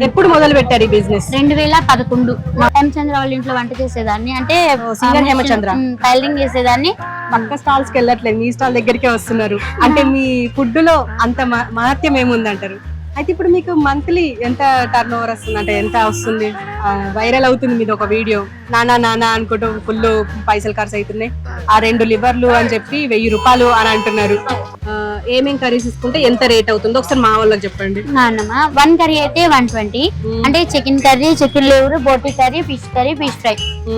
ఎప్పుడు మొదలు పెట్టారు ఈ బిజినెస్? 2011 హేమచంద్ర వాళ్ళ ఇంట్లో వంట చేసేదాన్ని. అంటే సింగర్ హేమచంద్ర టైలరింగ్ చేసేదాన్ని. పక్క స్టాల్స్ కి వెళ్ళట్లేదు, మీ స్టాల్ దగ్గరికే వస్తున్నారు. అంటే మీ ఫుడ్ లో అంత మహత్యం ఏముంది అంటారు? అయితే ఇప్పుడు మీకు మంత్లీ ఎంత టర్న్ ఓవర్ వస్తుంది, అంటే ఎంత వస్తుంది? వైరల్ అవుతుంది మీది ఒక వీడియో, నానా నానా అనుకుంటూ ఫుల్ పైసలు ఖర్చు అవుతున్నాయి, ఆ 2 లివర్లు అని చెప్పి 1000 రూపాయలు అని అంటున్నారు. ఏమేం కర్రీస్ తీసుకుంటే ఎంత రేట్ అవుతుందో ఒకసారి మా వాళ్ళకి చెప్పండి. నాన్నమ్మ 1 కర్రీ అయితే 120. అంటే చికెన్ కర్రీ, చికెన్ లివర్, బోటి curry, fish curry, fish fry,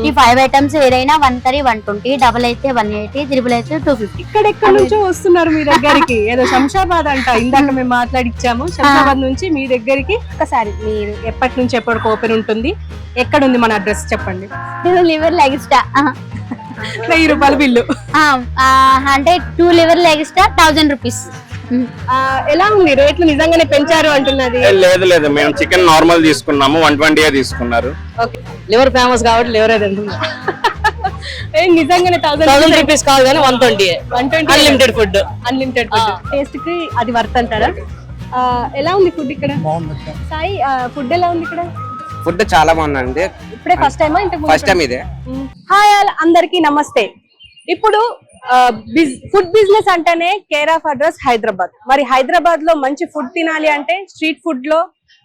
ఈ 5 ఐటమ్స్ ఏదైనా 1 కర్రీ 120, డబుల్ అయితే 180, త్రిబుల్ అయితే 250. ఇక్కడెక్కడ నుంచో వస్తున్నారు మీ దగ్గరికి. ఏదో శంషాబాద్ అంట, ఇందాక మేము మాట్లాడిచ్చాము. శంషాబాద్ నుంచి మీ దగ్గరికి ఒకసారి మీరు ఎప్పటి నుంచి ఎప్పటికి ఓపెన్ ఉంటుంది, ఎక్కడ ఉంది మన అడ్రస్ చెప్పండి. లివర్ ఎక్స్ట్రా 1000 రూపాయల బిల్లు. అంటే 2 లివర్ ఎక్స్ట్రా 1000 రూపీస్. ఎలా ఉంది రేట్లు? నిజంగానే పెంచారు అంటున్నది. లేదు లేదు, మేము చికెన్ నార్మల్ తీసుకున్నాము, 120 తీసుకున్నారు. లివర్ ఫేమస్ కాబట్టి లివర్ అయితే నిజంగానే 1000 రూపీస్ కాదు కానీ 120 unlimited food. Unlimited food. Taste కి అది వర్త్ అంటారా? ఎలా ఉంది ఫుడ్ ఇక్కడ? సాయి, ఫుడ్ ఎలా ఉంది ఇక్కడ? ఫుడ్ చాలా బాగుందండి. ఇప్పుడే ఫస్ట్ టైమా? ఫస్ట్ టైం ఇదే. హాయ్ ఆల్, అందరికి నమస్తే. ఇప్పుడు ఫుడ్ బిజినెస్ అంటేనే కేర్ ఆఫ్ అడ్రస్ హైదరాబాద్. మరి హైదరాబాద్ లో మంచి ఫుడ్ తినాలి అంటే స్ట్రీట్ ఫుడ్ లో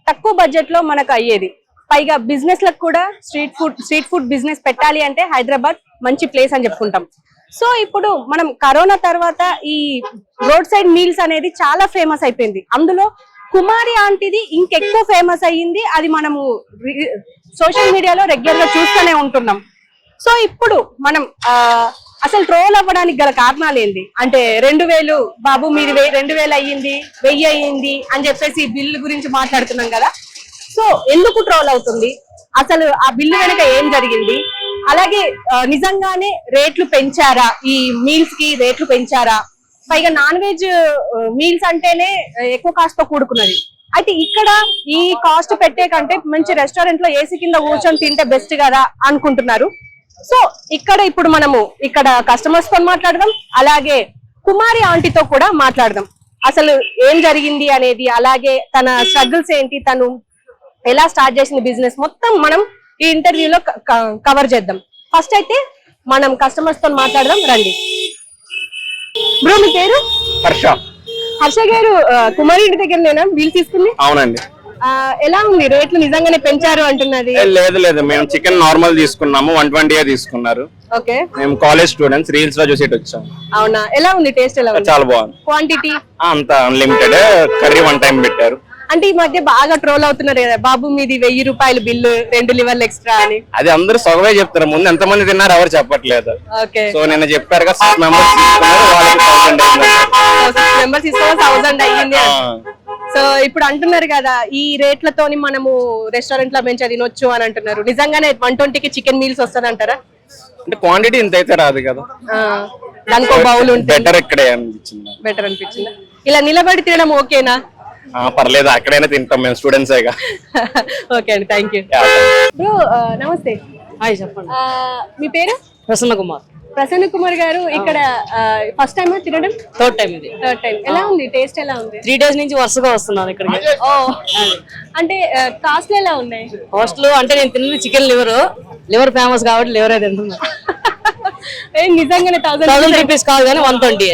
తక్కువ బడ్జెట్ లో మనకు అయ్యేది. పైగా బిజినెస్ లకు కూడా స్ట్రీట్ ఫుడ్ బిజినెస్ పెట్టాలి అంటే హైదరాబాద్ మంచి ప్లేస్ అని చెప్పుకుంటాం. సో ఇప్పుడు మనం కరోనా తర్వాత ఈ రోడ్ సైడ్ మీల్స్ అనేది చాలా ఫేమస్ అయిపోయింది. అందులో కుమారి ఆంటీది ఇంకెక్కువ ఫేమస్ అయ్యింది. అది మనము సోషల్ మీడియాలో రెగ్యులర్ గా చూస్తూనే ఉంటున్నాం. సో ఇప్పుడు మనం అసలు ట్రోల్ అవ్వడానికి గల కారణాలు ఏంటి అంటే, 2000 బాబు మీది 2000 అయ్యింది, 1000 అయ్యింది అని చెప్పేసి బిల్లు గురించి మాట్లాడుతున్నాం కదా. సో ఎందుకు ట్రోల్ అవుతుంది, అసలు ఆ బిల్లు వెనక ఏం జరిగింది, అలాగే నిజంగానే రేట్లు పెంచారా, ఈ మీల్స్ కి రేట్లు పెంచారా? పైగా నాన్ వెజ్ మీల్స్ అంటేనే ఎక్కువ కాస్ట్ తో కూడుకున్నది. అయితే ఇక్కడ ఈ కాస్ట్ పెట్టే కంటే మంచి రెస్టారెంట్ లో ఏసీ కింద కూర్చొని తింటే బెస్ట్ కదా అనుకుంటున్నారు. సో ఇక్కడ ఇప్పుడు మనము ఇక్కడ కస్టమర్స్ తో మాట్లాడదాం, అలాగే కుమారి ఆంటీతో కూడా మాట్లాడదాం. అసలు ఏం జరిగింది అనేది, అలాగే తన స్ట్రగుల్స్ ఏంటి, తను ఎలా స్టార్ట్ చేసింది బిజినెస్, మొత్తం మనం ఈ ఇంటర్వ్యూలో కవర్ చేద్దాం. ఫస్ట్ అయితే మనం కస్టమర్స్ తో మాట్లాడదాం, రండి. బ్రో, మీ పేరు? హర్ష. హర్ష గారు, కుమారి ఇంటి దగ్గర నేనా వీలు తీసుకుంది? అవునండి. ఎలా ఉంది రేట్లు? నిజంగానే పెంచారు అంటున్నది. లేదు లేదు, మేము చికెన్ నార్మల్ తీసుకున్నాము, 120 తీసుకున్నారు. ఓకే, మేము కాలేజ్ స్టూడెంట్స్, రీల్స్ లో చూసి వచ్చాము. అవునా? ఎలా ఉంది టేస్ట్? ఎలా ఉంది? చాలా బాగుంది. క్వాంటిటీ అంత అన్లిమిటెడ్. కర్రీ 1 టైం పెట్టారు. అంటే ఈ మధ్య బాగా ట్రోల్ అవుతున్నారు కదా, బాబు మీది 1000 రూపాయలు బిల్లు, 2 లివర్లు ఎక్స్ట్రా అని. అది అందరూ సగమే చెప్తారు, ముందు ఎంత మంది తిన్నారు ఎవరు చెప్పట్లేదు. ఓకే, సో నిన్న చెప్పారు కదా, 6 మెంబర్స్ తీసుకున్నారు, వాళ్ళకి 1000 అయింది. 6 మెంబర్స్ తీసుకోవాలి, 1000 అయ్యింది. సో ఇప్పుడు అంటున్నారు కదా, ఈ రేట్లతోని మనము రెస్టారెంట్ లో మంచిగా తినొచ్చు అని అంటున్నారు. నిజంగానే 120కి చికెన్ మీల్స్ వస్తుంది అంటారా? అంటే క్వాంటిటీ ఇంత అయితే రాదు కదా, దానికో బౌల్ ఉంటుంది. బెటర్ ఇక్కడే అనిపించింది. బెటర్ అనిపించింది. ఇలా నిలబడి తినడం ఓకేనా? పర్లేదు, అక్కడైనా తింటాం, మేము స్టూడెంట్స్. ఓకే అండి, థ్యాంక్ యూ. బ్రో నమస్తే. హాయ్, చెప్పండి. మీ పేరు? ప్రసన్న కుమార్. ప్రసన్న కుమార్ గారు, ఇక్కడ ఫస్ట్ టైం తినడం? థర్డ్ టైం ఇది. Third time. ఎలా ఉంది టేస్ట్? ఎలా ఉంది? 3 days నుంచి వరుసగా వస్తున్నాను ఇక్కడికి. ఓ, అంటే కాస్ట్ ఎలా ఉన్నాయి? హాస్టల్ అంటే నేను తిన్నది చికెన్ లివర్ ఫేమస్ కాబట్టి లివర్ అయితే తింటున్నా. నిజంగానే 1000 రూపీస్ కాదు కానీ 120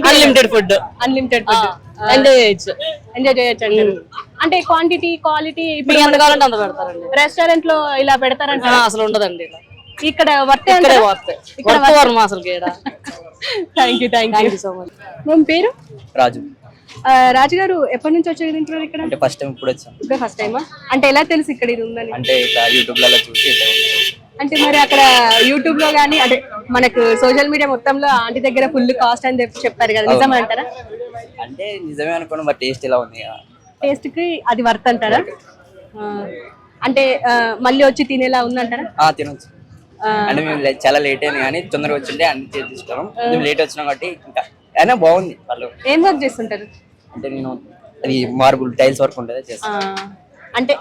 unlimited food. Unlimited food enjoy చేయొచ్చు. ఎంజాయ్ చేయొచ్చు అంటారు. అంటే క్వాంటిటీ క్వాలిటీ ఇప్పుడు ఎంత కావాలంటే అంత పెడతారండి. రెస్టారెంట్ లో ఇలా పెడతారంట? అసలు ఉండదండి ఇలా. ఇక్కడ వర్తే అసలు థ్యాంక్ యూ సో మచ్. మీ పేరు? రాజు. రాజు గారు, ఎప్పటి నుంచి వచ్చి తింటున్నారు ఇక్కడ? అంటే ఫస్ట్ టైం ఇప్పుడు వచ్చాం. ఇక్కడ ఫస్ట్ టైమా? అంటే ఎలా తెలుసు ఇక్కడ ఇది ఉందని? అంటే ఇట్లా యూట్యూబ్ లలో చూసి అంటే మరి అక్కడ యూట్యూబ్ లో గానీ, అంటే మనకు సోషల్ మీడియా మొత్తంలో ఆంటీ దగ్గర ఫుల్ కాస్ట్ అని చెప్పారు కదా, నిజమే అంటారా? అంటే నిజమే అనుకోండి, మరి టేస్ట్ ఎలా ఉంది? టేస్ట్ కి అది వర్త్ అంటారా? అంటే మళ్ళీ వచ్చి తినేలా ఉందంటారా? తినొచ్చు. అంటే మేము చాలా లేట్ అయింది కానీ తొందరగా వచ్చింటే అన్ని చేస్తాం. మేము లేట్ వచ్చినాం కాబట్టి ఇంకా అయినా బాగుంది. వాళ్ళు ఏం వర్క్ చేస్తుంటారు? అంటే నేను అది మార్బుల్ టైల్స్ వర్క్ ఉంటుంది చేస్తాను. అంటే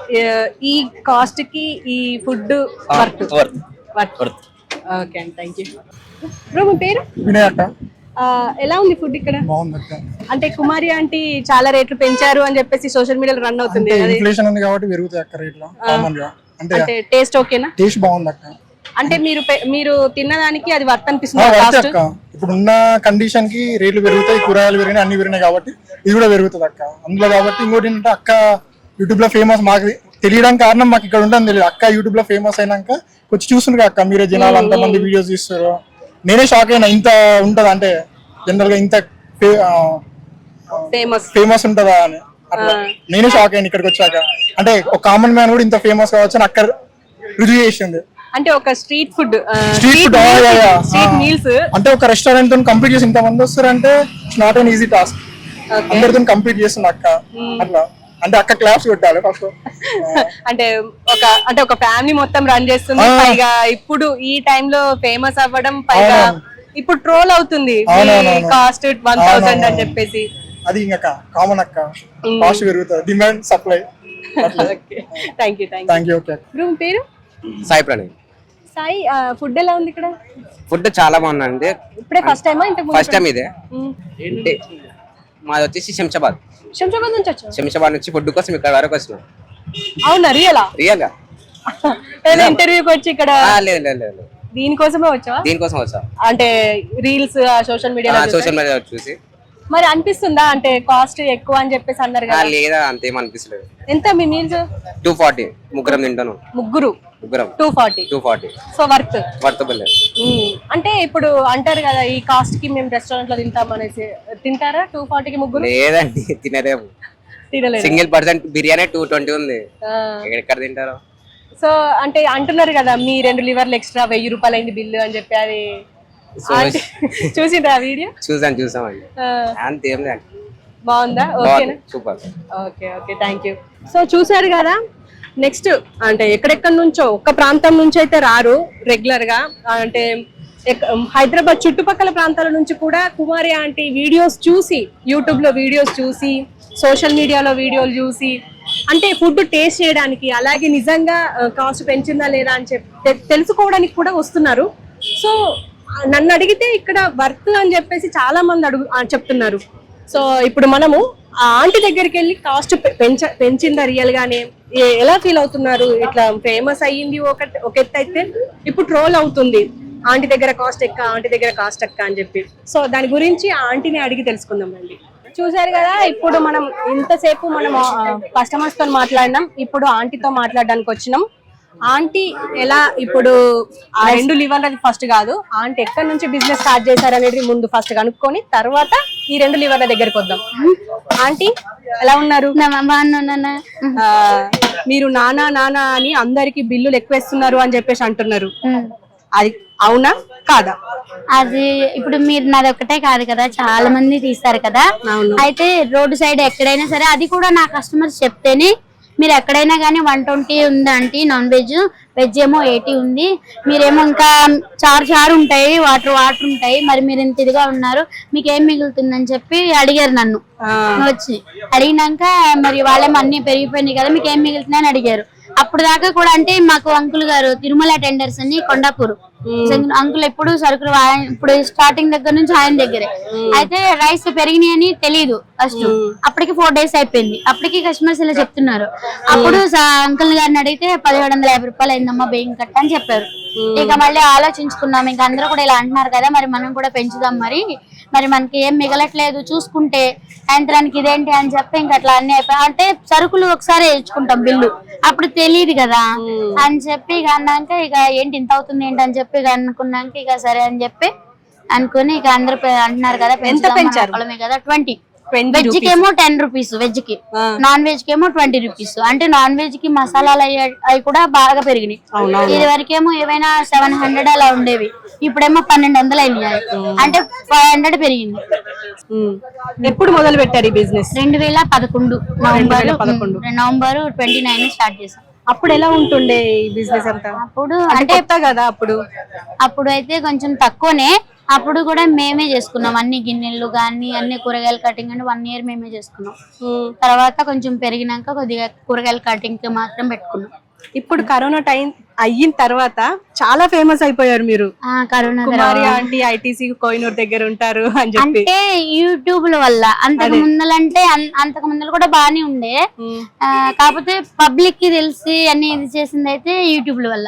ఈ కాస్ట్ కి ఈ ఫుడ్ వర్త్. ఓకే అండి, థ్యాంక్ యూ. బ్రో, మీ పేరు? ఎలా ఉంది ఫుడ్ ఇక్కడ? బాగుంది అక్క. అంటే కుమారి ఆంటీ చాలా రేట్లు పెంచారు అని చెప్పేసి సోషల్ మీడియాలో రన్ అవుతుంది. అంటే ఇన్ఫ్లేషన్ ఉంది కాబట్టి పెరుగుతాయి అక్క రేట్లు కామన్ గా. అంటే టేస్ట్ ఓకేనా? టేస్ట్ బాగుంది అక్క. అంటే మీరు తిన్నదానికి అది వర్త్ అనిపిస్తుంది వర్త్ కాస్ట్? అక్క. ఇప్పుడు ఉన్న కండిషన్ కి రేట్లు పెరుగుతాయి, కూరగాయలు పెరిగినాయి, అన్ని పెరిగినాయి కాబట్టి ఇది కూడా పెరుగుతుంది అక్క అందులో. కాబట్టి ఇంకోటి ఏంటంటే అక్క యూట్యూబ్ లో ఫేమస్, మాకు తెలియడానికి కారణం మాకు ఇక్కడ ఉండని తెలియదు. అక్క యూట్యూబ్ లో ఫేమస్ అయినాక వచ్చి చూస్తుండ్రు అక్క, మీరే జనాలు అంతమంది వీడియోస్ చూస్తారు. నేనే షాక్ అయినా ఇంత ఉంటదా అంటే, జనరల్ గా ఇంత ఫేమస్ ఉంటదా అని. అట్లా నేనే షాక్ అయ్యాను ఇక్కడికి వచ్చాక. అంటే ఒక కామన్ మ్యాన్ కూడా ఇంత ఫేమస్ కావచ్చు అని అక్క రుజువు చేసింది. అంటే ఒక స్ట్రీట్ ఫుడ్ స్ట్రీట్ మీల్స్ అంటే ఒక రెస్టారెంట్ తో కంప్లీట్ చేసి ఇంత మంది వస్తారంటే it's not an easy task. అందరితో కంప్లీట్ చేస్తుంది అక్క. అట్లా అంటే అక్క క్లాప్స్ పెట్టాలి ఫస్ట్. అంటే ఒక ఫ్యామిలీ మొత్తం రన్ చేస్తుంది. పైగా ఇప్పుడు ఈ టైమ్ లో ఫేమస్ అవ్వడం, పైగా ఇప్పుడు ట్రోల్ అవుతుంది కాస్ట్ 1000 అని చెప్పేసి. అది ఇంకా కామన్ అక్క, కాస్ట్ పెరుగుతుంది, demand supply. Thank you. Okay. Room పేరు? సాయి ప్రణయ్. సాయి, ఫుడ్ ఎలా ఉంది ఇక్కడ? ఫుడ్ చాలా బాగుందండి. ఇప్పుడే ఫస్ట్ టైమా? ఫస్ట్ టైం ఇదే. మాది వచ్చేసి శంషాబాద్ నుంచి వచ్చా? శంషాబాద్ నుంచి ఫుడ్ కోసం ఇక్కడ వరకు వచ్చినాం. అవునా? రియల్ గా ఇంటర్వ్యూకి వచ్చి ఇక్కడ? లేదు, దీనికోసమే వచ్చా? దీనికోసం వచ్చా. అంటే రీల్స్ సోషల్ మీడియా చూసి మరి అనిపిస్తుందా అంటే కాస్ట్ ఎక్కువ అని చెప్పేసి అన్నారు కదా? లేదా అంతేం అనిపిస్తలేదు. ఎంత మీ మీల్స్? 240. ముగ్గురం తింటాను. ముగ్గురం 240. So worthable. అంటే ఇప్పుడు అంటారు కదా ఈ కాస్ట్ కి మేము రెస్టారెంట్ లో తింటాం అనేసి. తింటారా 240 కి ముగ్గురు? లేదండి, తినలేము. సింగిల్ పర్సన్ బిర్యానీ 220 ఉంది. ఎక్కడ తింటారు? సో అంటే అంటున్నారు కదా మీ 2 లివర్లు ఎక్స్ట్రా 1000 రూపాయలు అయింది బిల్లు అని చెప్పి. అది చూసిండ్రా వీడియో? చూసామండి. అంతేం లేదు. బాగుందా? ఓకేనా? Super. Okay. Thank you. So చూసారు కదా, నెక్స్ట్ అంటే ఎక్కడెక్కడ నుంచో, ఒక్క ప్రాంతం నుంచి అయితే రారు రెగ్యులర్ గా. అంటే హైదరాబాద్ చుట్టుపక్కల ప్రాంతాల నుంచి కూడా కుమారి ఆంటీ వీడియోస్ చూసి, యూట్యూబ్ లో వీడియోస్ చూసి, సోషల్ మీడియాలో వీడియోలు చూసి, అంటే ఫుడ్ టేస్ట్ చేయడానికి, అలాగే నిజంగా కాస్ట్ పెంచిందా లేదా అని చెప్పి తెలుసుకోవడానికి కూడా వస్తున్నారు. సో నన్ను అడిగితే ఇక్కడ వర్త్ అని చెప్పేసి చాలా మంది చెప్తున్నారు. సో ఇప్పుడు మనము ఆ ఆంటీ దగ్గరికి వెళ్ళి కాస్ట్ పెంచిందా రియల్ గానే, ఎలా ఫీల్ అవుతున్నారు, ఇట్లా ఫేమస్ అయ్యింది ఒక ఎత్తు అయితే ఇప్పుడు ట్రోల్ అవుతుంది ఆంటీ దగ్గర కాస్ట్ ఎక్క అని చెప్పి. సో దాని గురించి ఆ ఆంటీని అడిగి తెలుసుకుందాం రండి. చూసారు కదా, ఇప్పుడు మనం ఇంతసేపు మనం కస్టమర్స్ తో మాట్లాడినాం, ఇప్పుడు ఆంటీతో మాట్లాడడానికి వచ్చినాం. ఆంటీ ఎలా ఇప్పుడు ఆ 2 లివర్లు అది ఫస్ట్ కాదు, ఆంటీ ఎక్కడి నుంచి బిజినెస్ స్టార్ట్ చేశారనేది ముందు ఫస్ట్ కనుక్కొని తర్వాత ఈ 2 లివర్ల దగ్గరికి వద్దాం. ఆంటీ ఎలా ఉన్నారు? మీరు నానా అని అందరికి బిల్లులు ఎక్కువేస్తున్నారు అని చెప్పేసి అంటున్నారు. అది అవునా కాదా? అది ఇప్పుడు మీరు నాది ఒక్కటే కాదు కదా, చాలా మంది తీస్తారు కదా. అయితే రోడ్డు సైడ్ ఎక్కడైనా సరే, అది కూడా నా కస్టమర్స్ చెప్తేనే, మీరు ఎక్కడైనా కానీ 120 ఉందంటే నాన్ వెజ్, వెజ్ ఏమో 80 ఉంది, మీరేమో ఇంకా చారు ఉంటాయి, వాటర్ ఉంటాయి, మరి మీరు ఇంత ఇదిగా ఉన్నారు, మీకు ఏం మిగులుతుందని చెప్పి అడిగారు నన్ను. వచ్చి అడిగినాక మరి వాళ్ళేమో అన్ని పెరిగిపోయినాయి కదా, మీకు ఏం మిగులుతుందని అడిగారు. అప్పుడు దాకా కూడా అంటే మాకు అంకుల్ గారు తిరుమల టెండర్స్ అని కొండాపూర్ అంకుల్ ఎప్పుడు సరుకులు ఇప్పుడు స్టార్టింగ్ దగ్గర నుంచి ఆయన దగ్గరే. అయితే రైస్ పెరిగినాయి అని తెలియదు ఫస్ట్. అప్పటికి 4 days అయిపోయింది. అప్పటికి కస్టమర్స్ ఇలా చెప్తున్నారు. అప్పుడు అంకుల్ గారిని అడిగితే 1750 రూపాయలు అయిందమ్మా బేయింగ్ కట్ట అని చెప్పారు. ఇక మళ్ళీ ఆలోచించుకున్నాం, ఇంకా అందరూ కూడా ఇలా అంటున్నారు కదా, మరి మనం కూడా పెంచుదాం, మరి మనకి ఏం మిగలట్లేదు చూసుకుంటే సాయంత్రానికి ఇదేంటి అని చెప్పి ఇంకా అట్లా అన్ని అయిపోయి, అంటే సరుకులు ఒకసారి వేయించుకుంటాం బిల్లు, అప్పుడు తెలియదు కదా అని చెప్పి ఇక అన్నాక ఇక ఏంటి ఇంత అవుతుంది ఏంటి అని చెప్పి ఇక అనుకున్నాక ఇక సరే అని చెప్పి అనుకుని ఇక అందరు అంటున్నారు కదా పెంచారు కదా 20. వెజ్ కి ఏమో 10 రూపీస్ వెజ్ కి, నాన్ వెజ్ కి ఏమో 20 రూపీస్. అంటే నాన్ వెజ్ కి మసాలాలు అవి కూడా బాగా పెరిగినాయి. ఇది వరకేమో ఏవైనా 700 అలా ఉండేవి, ఇప్పుడేమో 1200 అయినాయి. అంటే 500 పెరిగింది. ఎప్పుడు మొదలు పెట్టారు ఈ బిజినెస్? 2011 నవంబర్ 29 స్టార్ట్ చేశాం. అప్పుడు ఎలా ఉంటుండే ఈ బిజినెస్ అంతా? అప్పుడు అంటే కదా అప్పుడు అయితే కొంచెం తక్కువనే. అప్పుడు కూడా మేమే చేసుకున్నాం, అన్ని గిన్నెలు కానీ అన్ని కూరగాయల కటింగ్ అని 1 year మేమే చేసుకున్నాం. తర్వాత కొంచెం పెరిగినాక కొద్దిగా కూరగాయల కటింగ్ కి మాత్రం పెట్టుకున్నాం. ఇప్పుడు కరోనా టైం అయిన తర్వాత చాలా ఫేమస్ అయిపోయారు మీరు. కరోనా కుమారి ఆంటీ ఐటీసీ కోహినూర్ దగ్గర ఉంటారు అని చెప్పి. అంటే యూట్యూబ్ వల్ల అంతకు ముందలంటే అంతకు ముందలు కూడా బానే ఉండే, కాకపోతే పబ్లిక్ కి తెలిసి అన్ని ఇది చేసింది అయితే యూట్యూబ్ వల్ల.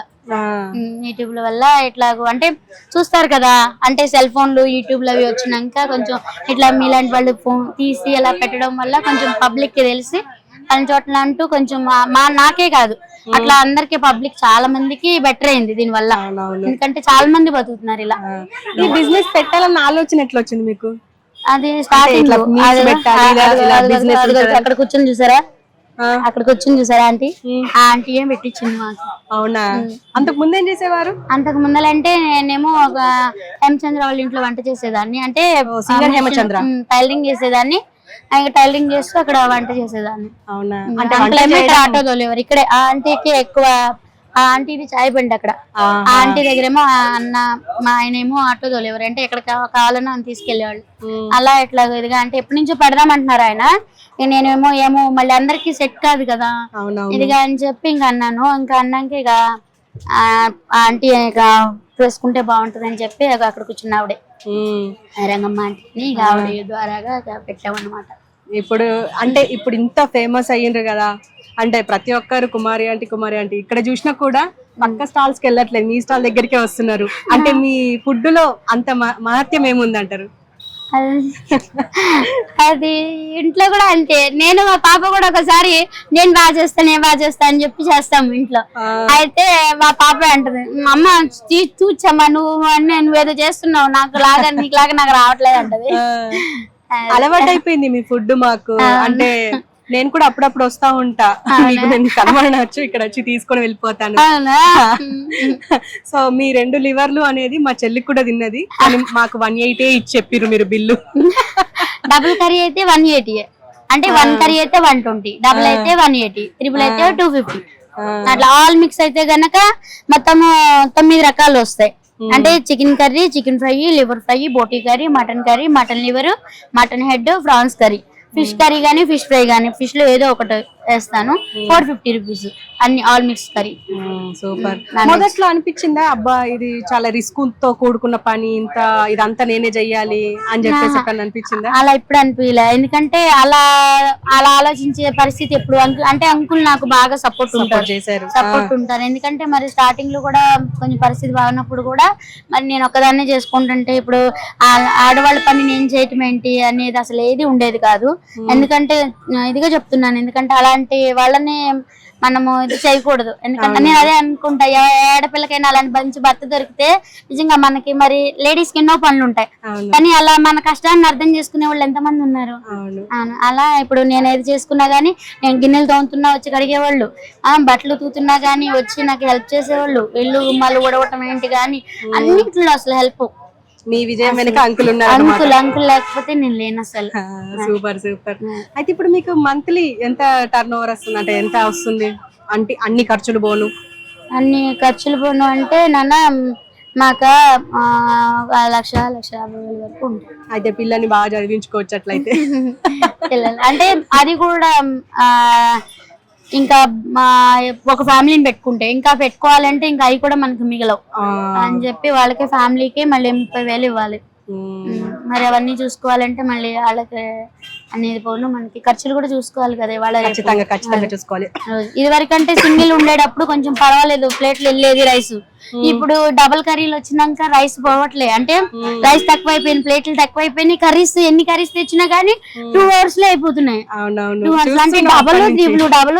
యూట్యూబ్ వల్ల ఇట్లాగో అంటే చూస్తారు కదా, అంటే సెల్ ఫోన్లు యూట్యూబ్ లో అవి వచ్చినాక కొంచెం ఇట్లా మీలాంటి వాళ్ళు ఫోన్ తీసి అలా పెట్టడం వల్ల కొంచెం పబ్లిక్ కి తెలిసి అన్ని చోట్ల అంటూ కొంచెం నాకే కాదు అట్లా అందరికి పబ్లిక్ చాలా మందికి బెటర్ అయింది దీని వల్ల. ఎందుకంటే చాలా మంది బతుకుతున్నారు ఇలా. ఈ బిజినెస్ పెట్టాలన్న ఆలోచన ఎట్లా వచ్చింది మీకు? అది స్టార్టింగ్ అక్కడ కూర్చొని చూసారా, అక్కడికి వచ్చింది చూసారా ఆంటీ, ఆ ఆంటీ ఏం పెట్టించింది మాకు. అవునా? అంతకు ముందు ఏం చేసేవారు? అంతకు ముందలంటే నేనేమో ఒక హేమచంద్ర వాళ్ళ ఇంట్లో వంట చేసేదాన్ని, అంటే హేమచంద్ర టైలరింగ్ చేసేదాన్ని. టైలరింగ్ చేస్తూ అక్కడ వంట చేసేదాన్ని. అవునా? అంటే ఆటో తోలేవారు ఇక్కడే. ఆ ఆంటీకి ఎక్కువ, ఆ ఆంటీది చాయ్ బండి అక్కడ. ఆ ఆంటీ దగ్గరేమో అన్న మా ఆయన ఏమో ఆటో తోలేవారు, అంటే ఎక్కడ కావాలన్నా అని తీసుకెళ్లేవాళ్ళు. అలా ఎట్లా ఇదిగా అంటే ఎప్పటి నుంచో పెడదామంటున్నారు ఆయన, నేనేమో మళ్ళీ అందరికి సెట్ కాదు కదా ఇదిగా అని చెప్పి ఇంకా అన్నాను. ఇంకా అన్నాక ఇక ఆంటీ ఇక వేసుకుంటే బాగుంటది అని చెప్పి అక్కడ కూర్చున్న ఆవిడే రంగమ్మ ఆంటీని ఇక ఆవిడ ద్వారాగా పెట్టామన్నమాట. ఇప్పుడు అంటే ఇప్పుడు ఇంత ఫేమస్ అయ్యిండ్రు కదా, అంటే ప్రతి ఒక్కరు కుమారి ఆంటీ ఇక్కడ చూసినా కూడా పక్క స్టాల్స్ కి వెళ్ళట్లేదు, మీ స్టాల్ దగ్గరికే వస్తున్నారు. అంటే మీ ఫుడ్ లో అంత మహత్యం ఏముందంటారు? అది ఇంట్లో కూడా అంతే. నేను మా పాప కూడా ఒకసారి నేను బాగా చేస్తా అని చెప్పి చేస్తాము ఇంట్లో. అయితే మా పాప అంటది, అమ్మ చూచమ్మా నువ్వేదో చేస్తున్నావు, నీకు లాగా నాకు రావట్లేదు అంటది. అలవాటు అయిపోయింది మీ ఫుడ్ మాకు. అంటే నేను కూడా అప్పుడప్పుడు వస్తా ఉంటా, నేను కనబడవచ్చు, ఇక్కడ వచ్చి తీసుకొని వెళ్ళిపోతాను. సో మీ 2 లివర్లు అనేది మా చెల్లికి కూడా తిన్నది, కానీ మాకు 180 ఇచ్చి చెప్పిర్రు మీరు బిల్లు. డబుల్ కర్రీ అయితే 180, అంటే 1 కర్రీ అయితే 120, డబుల్ అయితే 180, ట్రిపుల్ అయితే 250. అట్లా ఆల్ మిక్స్ అయితే గనక మొత్తము 9 రకాలు వస్తాయి. అంటే chicken curry, chicken fry, liver fry, బోటీ curry, mutton liver, mutton head, prawns curry, fish curry గానీ ఫిష్ ఫ్రై గానీ, ఫిష్ లో ఏదో ఒకటి వేస్తాను. 450 రూపీస్ అన్ని ఆల్ మిక్స్ కర్రీ. సూపర్. మొదట్లో అనిపించిందా అబ్బా ఇది చాలా రిస్క్ తో కూడుకున్న పని, ఇదంతా నేనే చెయ్యాలి అని చెప్పేసి అనిపించిందా? అలా ఇప్పుడు అనిపించలే, ఎందుకంటే అలా ఆలోచించే పరిస్థితి ఎప్పుడు అంటే అంకుల్ నాకు బాగా సపోర్ట్ ఉంటారు. ఎందుకంటే మరి స్టార్టింగ్ లో కూడా కొంచెం పరిస్థితి బాగున్నప్పుడు కూడా మరి నేను ఒక్కదాన్నే చేసుకుంటుంటే ఇప్పుడు ఆడవాళ్ళ పని నేను చేయటం ఏంటి అనేది అసలు ఏది ఉండేది కాదు. ఎందుకంటే ఇదిగా చెప్తున్నాను, ఎందుకంటే అలాంటి వాళ్ళని మనము ఇది చేయకూడదు. ఎందుకంటే నేను అదే అనుకుంటా, ఆడపిల్లకైనా అలాంటి మంచి భర్త దొరికితే నిజంగా మనకి మరి లేడీస్ కి ఎన్నో పనులు ఉంటాయి, కానీ అలా మన కష్టాన్ని అర్థం చేసుకునే వాళ్ళు ఎంతమంది ఉన్నారు. అలా ఇప్పుడు నేను ఏది చేసుకున్నా గానీ, నేను గిన్నెలు తోముతున్నా వచ్చి కడిగేవాళ్ళు, బట్టలు తూతున్నా గానీ వచ్చి నాకు హెల్ప్ చేసేవాళ్ళు, ఇల్లు గుమ్మాలు ఉడవటం ఏంటి గానీ అన్నింటిలో అసలు హెల్ప్. మీ విజయం వెనక అంకుల్ ఉన్నారు. అంకుల్ లేకపోతే నేను లేను అసలు. సూపర్. అయితే ఇప్పుడు మీకు మంత్లీ ఎంత టర్న్ ఓవర్ వస్తుంది, అంటే ఎంత వస్తుంది? అంటే అన్ని ఖర్చులు పోను అంటే నాన్న మాకు 1,50,000 వరకు ఉంటుంది. అయితే పిల్లల్ని బాగా చదివించుకోవచ్చు అట్లయితే. అంటే అది కూడా ఇంకా ఒక ఫ్యామిలీని పెట్టుకుంటే ఇంకా పెట్టుకోవాలంటే ఇంకా అవి కూడా మనకు మిగలవు అని చెప్పి వాళ్ళకి ఫ్యామిలీకి మళ్ళీ 30,000 ఇవ్వాలి. మరి అవన్నీ చూసుకోవాలంటే మళ్ళీ వాళ్ళకి అనేది పోను, మనకి ఖర్చులు కూడా చూసుకోవాలి కదా. వాళ్ళ ఖచ్చితంగా చూసుకోవాలి. ఇది వరకంటే సింగిల్ ఉండేటప్పుడు కొంచెం పర్వాలేదు, ప్లేట్లు వెళ్ళేది రైస్. ఇప్పుడు డబుల్ కర్రీలు వచ్చినాక రైస్ పోవట్లే, అంటే రైస్ తక్కువైపోయింది, ప్లేట్లు తక్కువైపోయినాయి, ఎన్ని కర్రీస్ తెచ్చినా గానీ 2 hours లో అయిపోతున్నాయి. 2 hours అంటే డబుల్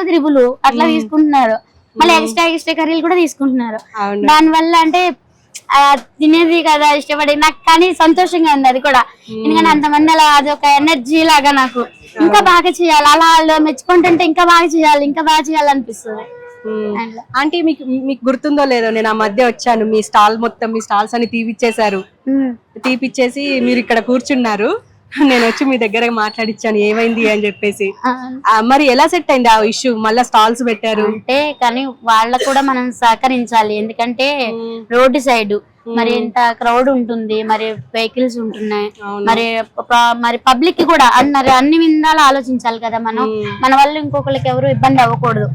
త్రిబుల్ అట్లా తీసుకుంటున్నారు. మళ్ళీ ఎక్స్ట్రా కర్రీలు కూడా తీసుకుంటున్నారు. దాని వల్ల అంటే తినేది కదా ఇష్టపడి నాకు, కానీ సంతోషంగా ఉంది అది కూడా. ఎందుకంటే అంతమంది అలా అదొక ఎనర్జీ లాగా నాకు ఇంకా బాగా చేయాలి, అలా మెచ్చుకుంటుంటే ఇంకా బాగా చేయాలి అనిపిస్తుంది. ఆంటీ మీకు గుర్తుందో లేదో, నేను ఆ మధ్య వచ్చాను, మీ స్టాల్స్ అని తీపిచ్చేశారు. తీపిచ్చేసి మీరు ఇక్కడ కూర్చున్నారు, నేను వచ్చి మీ దగ్గర మాట్లాడిచ్చాను ఏమైంది అని చెప్పేసి. మరి ఎలా సెట్ అయింది ఆ ఇష్యూ? మళ్ళా స్టాల్స్ పెట్టారు అంటే కానీ వాళ్ళకు కూడా మనం సహకరించాలి, ఎందుకంటే రోడ్డు సైడ్ మరి ఎంత క్రౌడ్ ఉంటుంది, మరి వెహికల్స్ ఉంటున్నాయి, మరి పబ్లిక్ కి కూడా అన్ని విధాలు ఆలోచించాలి కదా మనం. మన వల్ల ఇంకొకరికి ఎవరు ఇబ్బంది అవ్వకూడదు.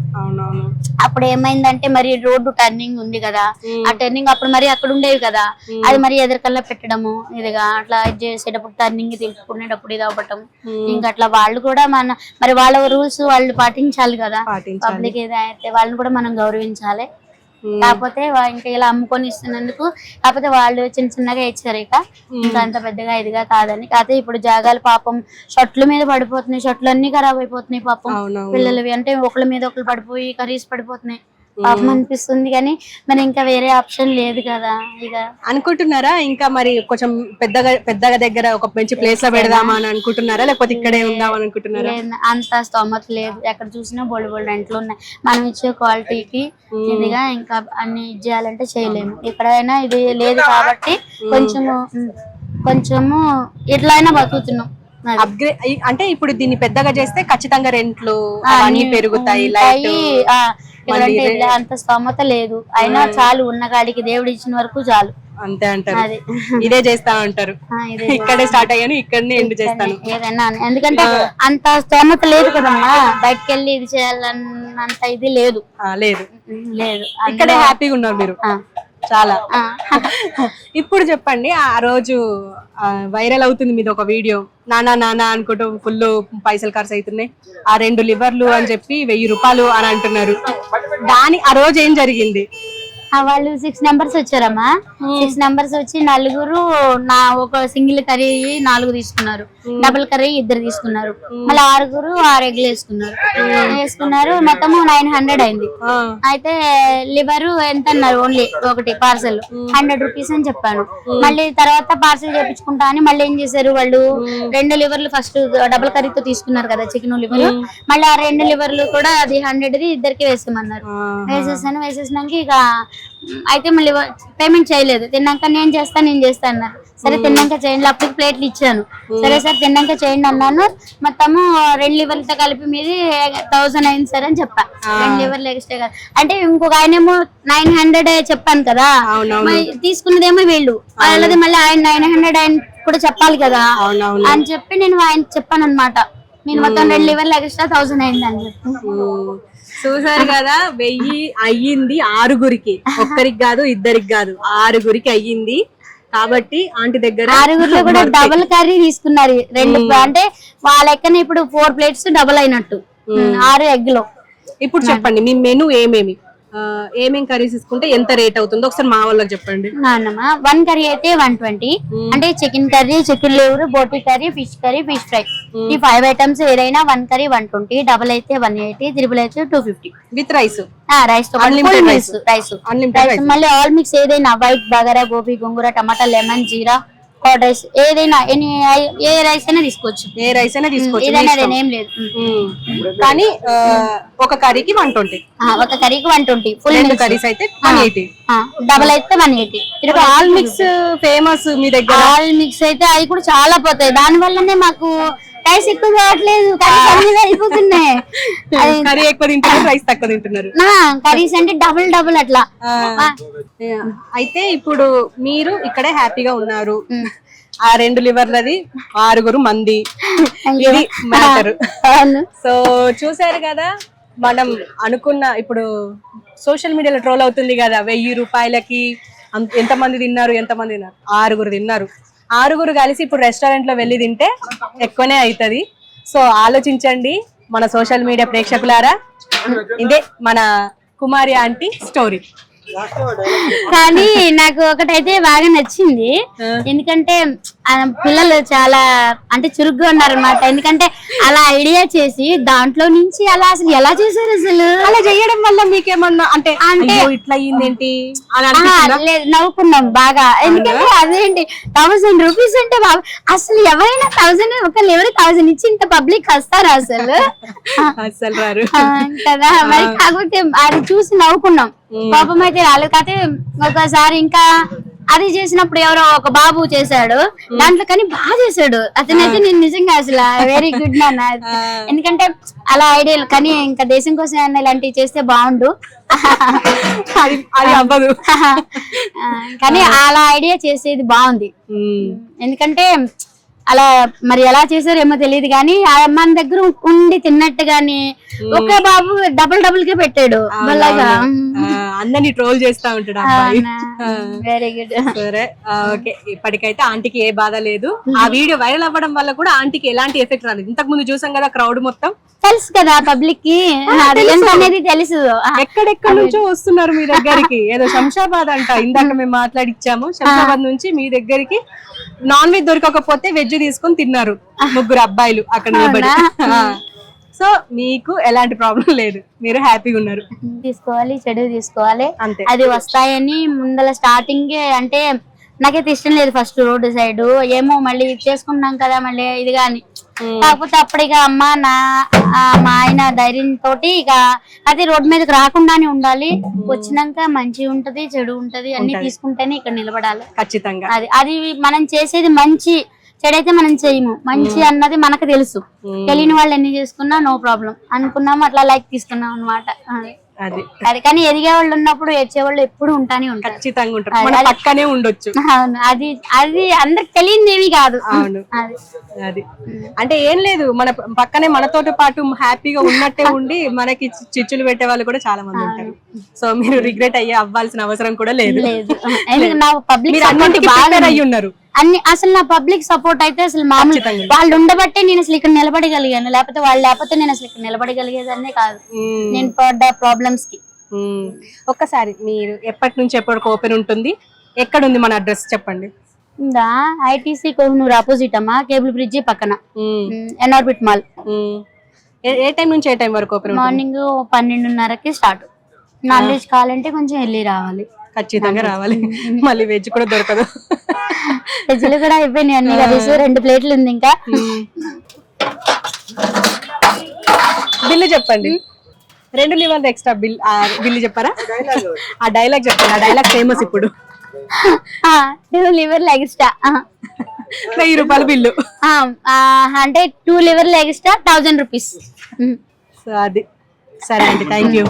అప్పుడు ఏమైందంటే మరి రోడ్డు టర్నింగ్ ఉంది కదా, ఆ టర్నింగ్ అప్పుడు మరి అక్కడ ఉండేవి కదా, అది మరి ఎదురుకల్లా పెట్టడము ఇదిగా అట్లా చేసేటప్పుడు టర్నింగ్ తీసుకునేటప్పుడు ఇది అవ్వటం. ఇంకా అట్లా వాళ్ళు కూడా మరి వాళ్ళ రూల్స్ వాళ్ళు పాటించాలి కదా. పబ్లిక్ ఏదైతే వాళ్ళని కూడా మనం గౌరవించాలి. కాకపోతే ఇంకా ఇలా అమ్ముకొని ఇస్తున్నందుకు కాకపోతే వాళ్ళు చిన్న చిన్నగా ఇచ్చారు, ఇంకా అంత పెద్దగా ఇదిగా కాదని. కాకపోతే ఇప్పుడు జాగాలు పాపం షర్ట్ల మీద పడిపోతున్నాయి, షర్ట్లు అన్ని ఖరాబ్ అయిపోతున్నాయి పాపం పిల్లలవి. అంటే ఒకళ్ళ మీద ఒకళ్ళు పడిపోయి కర్రీస్ పడిపోతున్నాయి, పాపం అనిపిస్తుంది. కానీ మరి ఇంకా వేరే ఆప్షన్ లేదు కదా. ఇక అనుకుంటున్నారా ఇంకా మరి కొంచెం పెద్దగా దగ్గర ఒక మంచి ప్లేస్ లో పెడదామా అని అనుకుంటున్నారా, లేకపోతే ఇక్కడే ఉందామని అనుకుంటున్నారా? అంత స్తోమత లేదు, ఎక్కడ చూసినా బోల్డ్ రెంట్లు ఉన్నాయి. మనం ఇచ్చే క్వాలిటీకి ఇదిగా ఇంకా అన్ని ఇచ్చేయాలంటే చేయలేము. ఎక్కడైనా ఇది లేదు కాబట్టి కొంచెము ఎట్లయినా బతుకుతున్నాం. అంటే ఇప్పుడు దీన్ని పెద్దగా చేస్తే ఖచ్చితంగా రెంట్లు అన్ని పెరుగుతాయి. అంత స్తోమత లేదు, అయినా చాలు ఉన్న కాడికి దేవుడు ఇచ్చిన వరకు చాలు అంతే అంటారు. ఇదే చేస్తా ఉంటారు, ఇక్కడే స్టార్ట్ అయ్యాను ఇక్కడనే ఎండ్ చేస్తాను ఏదైనా. ఎందుకంటే అంత స్తోమత లేదు కదమ్మా, బయటకు వెళ్ళి ఇది చేయాలన్నంత ఇది లేదు. ఇక్కడే హ్యాపీగా ఉన్నారు మీరు చాలా. ఇప్పుడు చెప్పండి, ఆ రోజు వైరల్ అవుతుంది మీది ఒక వీడియో, నానా అనుకుంటూ ఫుల్ పైసలు ఖర్చు అవుతున్నాయి, ఆ 2 లివర్లు అని చెప్పి 1000 రూపాయలు అని అంటున్నారు. ఆ రోజు ఏం జరిగింది? వాళ్ళు 6 నంబర్స్ వచ్చారమ్మా. 6 నంబర్స్ వచ్చి నలుగురు ఒక సింగిల్ కర్రీ 4 తీసుకున్నారు, డబుల్ కర్రీ 2 తీసుకున్నారు, మళ్ళీ 6 ఎగ్లు వేసుకున్నారు. మొత్తము 900 అయింది. అయితే లివర్ ఎంత అన్నారు, ఓన్లీ ఒకటి పార్సల్ 100 రూపీస్ అని చెప్పాను. మళ్ళీ తర్వాత పార్సల్ చేపించుకుంటా అని మళ్ళీ ఏం చేశారు వాళ్ళు, 2 లివర్లు ఫస్ట్ డబుల్ కర్రీతో తీసుకున్నారు కదా చికెన్ లివర్, మళ్ళీ ఆ 2 లివర్లు కూడా అది 100ది ఇద్దరికి వేసేమన్నారు. వేసేసినాక ఇక అయితే మళ్ళీ పేమెంట్ చేయలేదు. తిన్నాక నేను చేస్తా అన్నారు. సరే తిన్నాక చేయండి, అప్పుడు ప్లేట్లు ఇచ్చాను. సరే సార్ తిన్నాక చేయండి అన్నాను. మొత్తము 2 లివర్లతో కలిపి మీది 1000 అయింది సార్ అని చెప్పా. 2 లివర్లు ఎక్స్ట్రా కదా అంటే, ఇంకొక ఆయనేమో 900 చెప్పాను కదా, తీసుకున్నదేమో వీళ్ళు, వాళ్ళది మళ్ళీ ఆయన 900 ఆయన కూడా చెప్పాలి కదా అని చెప్పి నేను ఆయన చెప్పాను అనమాట. నేను మొత్తం 2 లివర్లు ఎక్స్ట్రా 1000 అయింది అని చెప్పి. చూసారు కదా, 1000 అయ్యింది 6గురికి, ఒక్కరికి కాదు ఇద్దరికి కాదు 6గురికి అయ్యింది. కాబట్టి ఆంటీ దగ్గర 6గురిలో కూడా డబుల్ కర్రీ తీసుకున్నారు 2. అంటే వాళ్ళ లెక్కన ఇప్పుడు 4 ప్లేట్స్ డబుల్ అయినట్టు 6 ఎగ్లో. ఇప్పుడు చెప్పండి మీ మెనూ ఏమేమి కర్రీస్ తీసుకుంటే ఎంత రేట్ అవుతుందో ఒకసారి మా వాళ్ళకి చెప్పండి. 1 కర్రీ అయితే 120, అంటే చికెన్ కర్రీ, చికెన్ లివర్, బోటీ కర్రీ, ఫిష్ ఫ్రై, ఈ 5 ఐటమ్స్ ఏదైనా 1 కర్రీ 120, డబుల్ అయితే 180, త్రిబుల్ అయితే 250 విత్ రైస్. రైస్ తో రైస్ మళ్ళీ ఆల్ మిక్స్ ఏదైనా వైట్ బగారా, గోబీ, గోంగూర, టమాటా, లెమన్, జీరా, కర్డ్ రైస్ ఏదైనా ఏ రైస్ అయినా తీసుకోవచ్చు, ఏం లేదు. కానీ ఒక కర్రీకి 120, ఒక కర్రీకి 120, ఫుల్ కర్రీస్ అయితే 180, డబల్ అయితే 180. ఆల్ మిక్స్ ఫేమస్ మీ దగ్గర. ఆల్ మిక్స్ అయితే అవి కూడా చాలా పోతాయి, దాని వల్లనే మాకు రైస్ ఎక్కువ కావట్లేదు, అయిపోతున్నాయి. కర్రీ ఎక్కువ తింటున్నారు, రైస్ తక్కువ తింటున్నారు. కర్రీస్ అంటే డబుల్ అట్లా. అయితే ఇప్పుడు మీరు ఇక్కడే హ్యాపీగా ఉన్నారు, ఆ 2 లివర్లది 6 మంది, ఇది మ్యాటర్. సో చూసారు కదా, మనం అనుకున్న ఇప్పుడు సోషల్ మీడియాలో ట్రోల్ అవుతుంది కదా, 1000 రూపాయలకి ఎంతమంది తిన్నారు 6 తిన్నారు. 6 కలిసి ఇప్పుడు రెస్టారెంట్ లో వెళ్ళి తింటే ఎక్కువనే అవుతుంది. సో ఆలోచించండి మన సోషల్ మీడియా ప్రేక్షకులారా, ఇదే మన కుమారి ఆంటీ స్టోరీ. కానీ నాకు ఒకటైతే బాగా నచ్చింది, ఎందుకంటే పిల్లలు చాలా అంటే చురుగ్గా ఉన్నారనమాట. ఎందుకంటే అలా ఐడియా చేసి దాంట్లో నుంచి అలా అసలు ఎలా చేశారు, అసలు అలా చేయడం వల్ల మీకేమన్నా అంటే ఇట్లా అయ్యిందేంటి నవ్వుకున్నాం బాగా. ఎందుకంటే అదేంటి 1000 రూపీస్ అంటే అసలు ఎవరైనా 1000 ఒకళ్ళు ఎవరు 1000 ఇచ్చి ఇంత పబ్లిక్ వస్తారా అసలు రారు కదా. మరి కాకపోతే అది చూసి నవ్వుకున్నాం, పాపం అయితే రాలేదు. కాకపోతే ఒకసారి ఇంకా అది చేసినప్పుడు ఎవరో ఒక బాబు చేశాడు దాంట్లో, కానీ బాగా చేశాడు అతనైతే. నేను నిజంగా అసలు వెరీ గుడ్ నాన్న. ఎందుకంటే అలా ఐడియాలు, కానీ ఇంకా దేశం కోసం ఏమన్నా ఇలాంటివి చేస్తే బాగుండు. అది అవ్వదు. కానీ అలా ఐడియా చేసేది బాగుంది. ఎందుకంటే అలా మరి ఎలా చేశారేమో తెలియదు, కానీ ఆ మన దగ్గర ఉండి తిన్నట్టు గాని ఒకే బాబు డబుల్ గా పెట్టాడు. అందరినీ ట్రోల్ చేస్తా ఉంటాడు. Very good. సరే, ఓకే. ఇప్పటికైతే ఆంటీకి ఏ బాధ లేదు. ఆ వీడియో వైరల్ అవ్వడం వల్ల కూడా ఆంటీకి ఎలాంటి ఎఫెక్ట్ రాలేదు. ఇంతకు ముందు చూసాం కదా, క్రౌడ్ మొత్తం తెలుసు కదా పబ్లిక్ కి అనేది తెలుసు. ఎక్కడెక్కడ నుంచో వస్తున్నారు మీ దగ్గరికి. ఏదో శంషాబాద్ అంట, ఇందాక మేము మాట్లాడిచ్చాము. శంషాబాద్ నుంచి మీ దగ్గరికి నాన్ వెజ్ దొరకకపోతే వెజ్ తీసుకొని తిన్నారు 3 అబ్బాయిలు అక్కడ నిలబడి. సో మీకు ఎలాంటి ప్రాబ్లం లేదు, మీరు హ్యాపీగా ఉన్నారు. తీసుకోవాలి, చెడు తీసుకోవాలి, అంతే. అది వస్తాయని ముందల స్టార్టింగ్ అంటే నాకైతే ఇష్టం లేదు. ఫస్ట్ రోడ్డు సైడ్ ఏమో మళ్ళీ చేసుకున్నాం కదా మళ్ళీ ఇది గాని. కాకపోతే అప్పుడు ఇక అమ్మ మా ఆయన ధైర్యం తోటి ఇక అది రోడ్డు మీదకి రాకుండానే ఉండాలి. వచ్చినాక మంచి ఉంటది, చెడు ఉంటది, అన్ని తీసుకుంటేనే ఇక్కడ నిలబడాలి ఖచ్చితంగా. అది మనం చేసేది మంచి, చెడైతే మనం చేయము. మంచి అన్నది మనకు తెలుసు. తెలియని వాళ్ళు ఎన్ని చేసుకున్నా నో ప్రాబ్లం అనుకున్నాము, అట్లా లైక్ తీసుకున్నాం అనమాట. అది కానీ ఎదిగే వాళ్ళు ఉన్నప్పుడు ఏడ్చే వాళ్ళు ఎప్పుడు ఉంటానే ఉంటారు. ఖచ్చితంగా ఉంటారు, మన పక్కనే ఉండొచ్చు. అవును, అది అందరికి తెలియదు ఏమీ కాదు. అవును, అది అంటే ఏం లేదు, మన పక్కనే మనతో పాటు హ్యాపీగా ఉన్నట్టే ఉండి మనకి చిచ్చులు పెట్టే వాళ్ళు కూడా చాలా మంది ఉంటారు. సో మీరు రిగ్రెట్ అవ్వాల్సిన అవసరం కూడా లేదు. నా పబ్లిక్ అయ్యి ఉన్నారు అన్ని. అసలు నా పబ్లిక్ సపోర్ట్ అయితే అసలు మామూలు, వాళ్ళు ఉండబట్టే నేను అసలు ఇక్కడ నిలబడగలిగాను. లేకపోతే వాళ్ళు లేకపోతే నేను అసలు ఇక్కడ నిలబడగలిగేదాన్నే కాదు. నేను పడ్డ ప్రాబ్లమ్స్ కి. ఒక్కసారి మీరు ఎప్పటి నుంచి ఎప్పటికి ఓపెన్ ఉంటుంది, ఎక్కడ ఉంది మన అడ్రస్ చెప్పండి. ఐటీసీ కోహినూర్ ఆపోజిట్ అమ్మా, కేబుల్ బ్రిడ్జి పక్కన, ఎన్ఆర్బిట్ మాల్. ఏ టైం నుంచి ఏ టైం వరకు ఓపెన్? మార్నింగ్ 12:30కి స్టార్ట్. నాన్ వెజ్ కావాలంటే కొంచెం వెళ్ళి రావాలి. ఖచ్చితంగా రావాలి, మళ్ళీ వెజ్ కూడా దొరకదు. వెజ్ లు కూడా అయిపోయినాయి అన్ని కర్రీస్. 2 ప్లేట్లు ఉంది ఇంకా. బిల్లు చెప్పండి. 2 లివర్లు ఎక్స్ట్రా బిల్లు చెప్పారా? ఆ డైలాగ్ చెప్పండి, ఆ డైలాగ్ ఫేమస్ ఇప్పుడు. 2 లివర్లు ఎక్స్ట్రా 1000 రూపాయల బిల్లు. అంటే 2 లివర్లు ఎక్స్ట్రా 1000 రూపీస్. అది సరే అండి, థ్యాంక్ యూ.